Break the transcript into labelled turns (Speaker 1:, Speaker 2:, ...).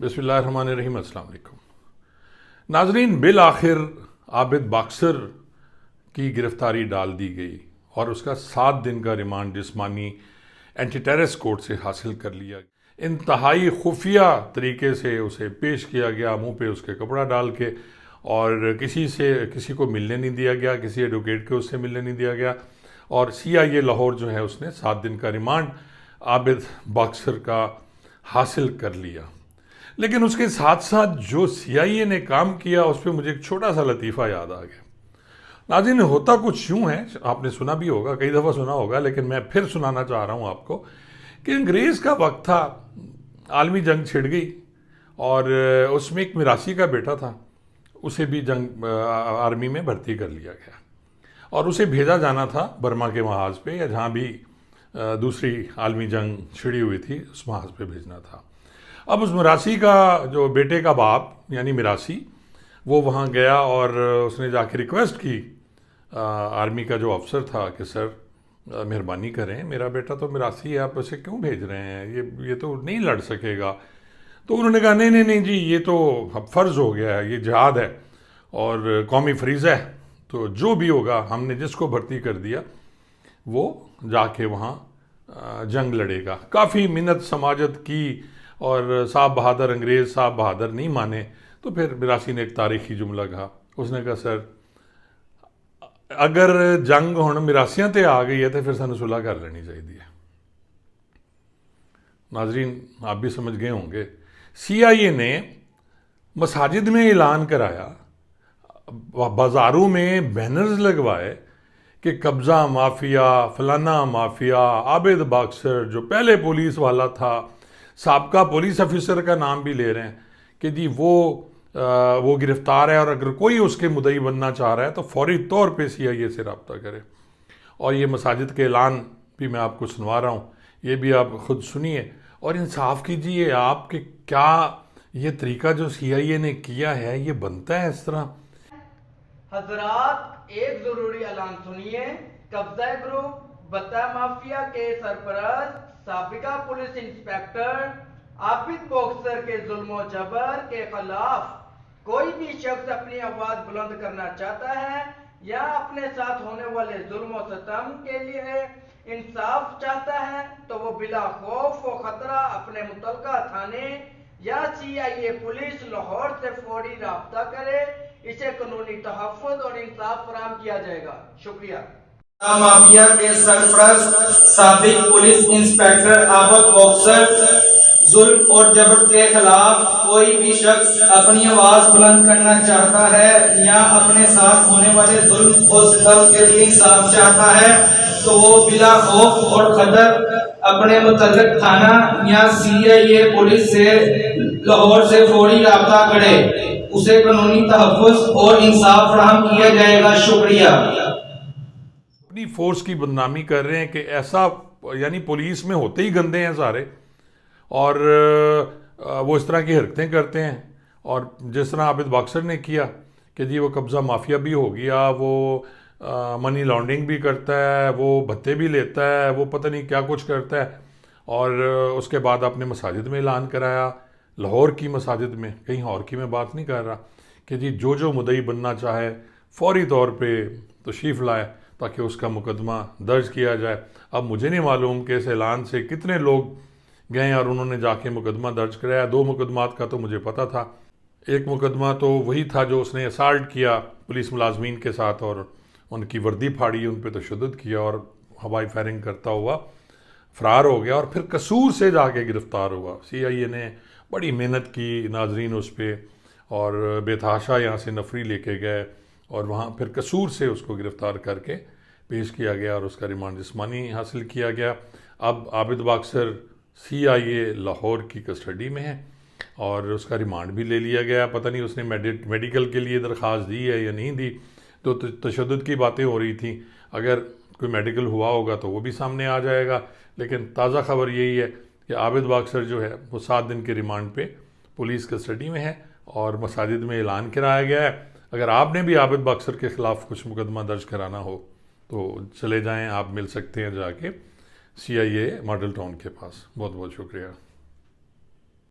Speaker 1: बिस्मिल्लाह रहमान रहीम। अस्सलाम वालेकुम नाजरीन, बिल आखिर आबिद बाक्सर की गिरफ्तारी डाल दी गई और उसका 7 दिन का रिमांड जिस्मानी एंटी टेररिस्ट कोर्ट से हासिल कर लिया। इंतहाई खुफिया तरीके से उसे पेश किया गया, मुंह पे उसके कपड़ा डाल के, और किसी को मिलने नहीं दिया गया, किसी एडवोकेट को उससे मिलने नहीं दिया गया। और CIA लाहौर जो है उसने 7 दिन का रिमांड आबिद बाक्सर का हासिल कर लिया। लेकिन उसके साथ साथ जो CIA ने काम किया उस पर मुझे एक छोटा सा लतीफ़ा याद आ गया। नाज़रीन, होता कुछ यूँ है, आपने सुना भी होगा, कई दफ़ा सुना होगा, लेकिन मैं फिर सुनाना चाह रहा हूँ आपको कि अंग्रेज़ का वक्त था, आलमी जंग छिड़ गई और उसमें एक मिरासी का बेटा था, उसे भी आर्मी में भर्ती कर लिया गया और उसे भेजा जाना था बर्मा के महाज पे, या जहाँ भी दूसरी आलमी जंग छिड़ी हुई थी उस महाज पे भेजना था। अब उस मिरासी का जो बेटे का बाप यानी मिरासी, वो वहाँ गया और उसने जाके रिक्वेस्ट की आर्मी का जो अफसर था कि सर मेहरबानी करें, मेरा बेटा तो मिरासी है, आप उसे क्यों भेज रहे हैं, ये तो नहीं लड़ सकेगा। तो उन्होंने कहा नहीं जी, ये तो अब फ़र्ज़ हो गया है, ये जिहाद है और कौमी फरीज़ा है, तो जो भी होगा, हमने जिसको भर्ती कर दिया वो जाके वहाँ जंग लड़ेगा। काफ़ी मिन्नत समाजत की और साहब बहादुर, अंग्रेज़ साहब बहादुर नहीं माने, तो फिर मिरासी ने एक तारीखी जुमला कहा। उसने कहा सर अगर जंग हुण मिरासियां ते आ गई है तो फिर सानू सुलह कर लेनी चाहिए। नाजरीन, आप भी समझ गए होंगे, CIA ने मसाजिद में ऐलान कराया, बाज़ारों में बैनर्स लगवाए कि कब्ज़ा माफिया, फलाना माफिया, आबिद बाक्सर जो पहले पुलिस वाला था, साबका पुलिस ऑफिसर का नाम भी ले रहे हैं कि जी वो गिरफ्तार है और अगर कोई उसके मुद्दई बनना चाह रहा है तो फौरी तौर पे CIA से रब्ता करे। और ये मसाजिद के ऐलान भी मैं आपको सुनवा रहा हूँ, ये भी आप खुद सुनिए और इंसाफ कीजिए आप कि क्या ये तरीका जो CIA ने किया है ये बनता है इस तरह।
Speaker 2: हजरात, एक जरूरी ऐलान सुनिए। कब्जा ग्रुप बत्ता माफिया के सरपरस्त साबिका पुलिस इंस्पेक्टर आबिद बॉक्सर के जुल्म जबर के खिलाफ कोई भी शख्स अपनी आवाज बुलंद करना चाहता है या अपने साथ होने वाले जुल्म और सितम के लिए इंसाफ चाहता है तो वो बिला खौफ व खतरा अपने मुतलका थाने या CIA पुलिस लाहौर से फौरी राब्ता करे। इसे कानूनी तहफ़्फ़ुज़ और इंसाफ फराहम किया जाएगा। शुक्रिया।
Speaker 3: माफिया के सरपरस्त साबिक पुलिस इंस्पेक्टर आबिद बॉक्सर जुल्म और जबर के खिलाफ कोई भी शख्स अपनी आवाज बुलंद करना चाहता है या अपने साथ होने वाले जुल्म और सितम के लिए इंसाफ चाहता है तो वो बिला खौफ और खतर अपने मुतल्लिक थाना या CIA पुलिस से लाहौर से फौरी राब्ता करे। उसे कानूनी तहफ़्फ़ुज़ और इंसाफ फराहम किया जाएगा। शुक्रिया।
Speaker 1: अपनी फोर्स की बदनामी कर रहे हैं कि ऐसा, यानी पुलिस में होते ही गंदे हैं सारे और वो इस तरह की हरकतें करते हैं। और जिस तरह आबिद बाक्सर ने किया कि जी वो कब्ज़ा माफिया भी हो गया, वो मनी लॉन्ड्रिंग भी करता है, वो भत्ते भी लेता है, वो पता नहीं क्या कुछ करता है। और उसके बाद आपने मसाजिद में ऐलान कराया, लाहौर की मसाजिद में, कहीं और की मैं बात नहीं कर रहा, कि जी जो मुद्दई बनना चाहे फौरी तौर पे तशरीफ़ लाए ताकि उसका मुकदमा दर्ज किया जाए। अब मुझे नहीं मालूम कि इस ऐलान से कितने लोग गए और उन्होंने जाके मुकदमा दर्ज कराया। 2 मुकदमात का तो मुझे पता था। एक मुकदमा तो वही था जो उसने असाल्ट किया पुलिस मुलाजमीन के साथ और उनकी वर्दी फाड़ी, उन पर तशद्दुद किया और हवाई फायरिंग करता हुआ फ़रार हो गया और फिर कसूर से जाके गिरफ़्तार हुआ। CIA ने बड़ी मेहनत की नाजरीन उस पर और बेतहाशा यहाँ से नफरी लेके गए और वहाँ फिर कसूर से उसको गिरफ़्तार करके पेश किया गया और उसका रिमांड जिस्मानी हासिल किया गया। अब आबिद बाक्सर CIA लाहौर की कस्टडी में है और उसका रिमांड भी ले लिया गया। पता नहीं उसने मेडिकल के लिए दरख्वास्त दी है या नहीं दी, तो तशद्दुद की बातें हो रही थी। अगर कोई मेडिकल हुआ होगा तो वो भी सामने आ जाएगा। लेकिन ताज़ा खबर यही है कि आबिद बाक्सर जो है वो 7 दिन के रिमांड पे पुलिस कस्टडी में है और मसाजिद में ऐलान कराया गया है। अगर आपने भी आबिद बाक्सर के ख़िलाफ़ कुछ मुकदमा दर्ज कराना हो तो चले जाएं, आप मिल सकते हैं जाके CIA मॉडल टाउन के पास। बहुत बहुत शुक्रिया।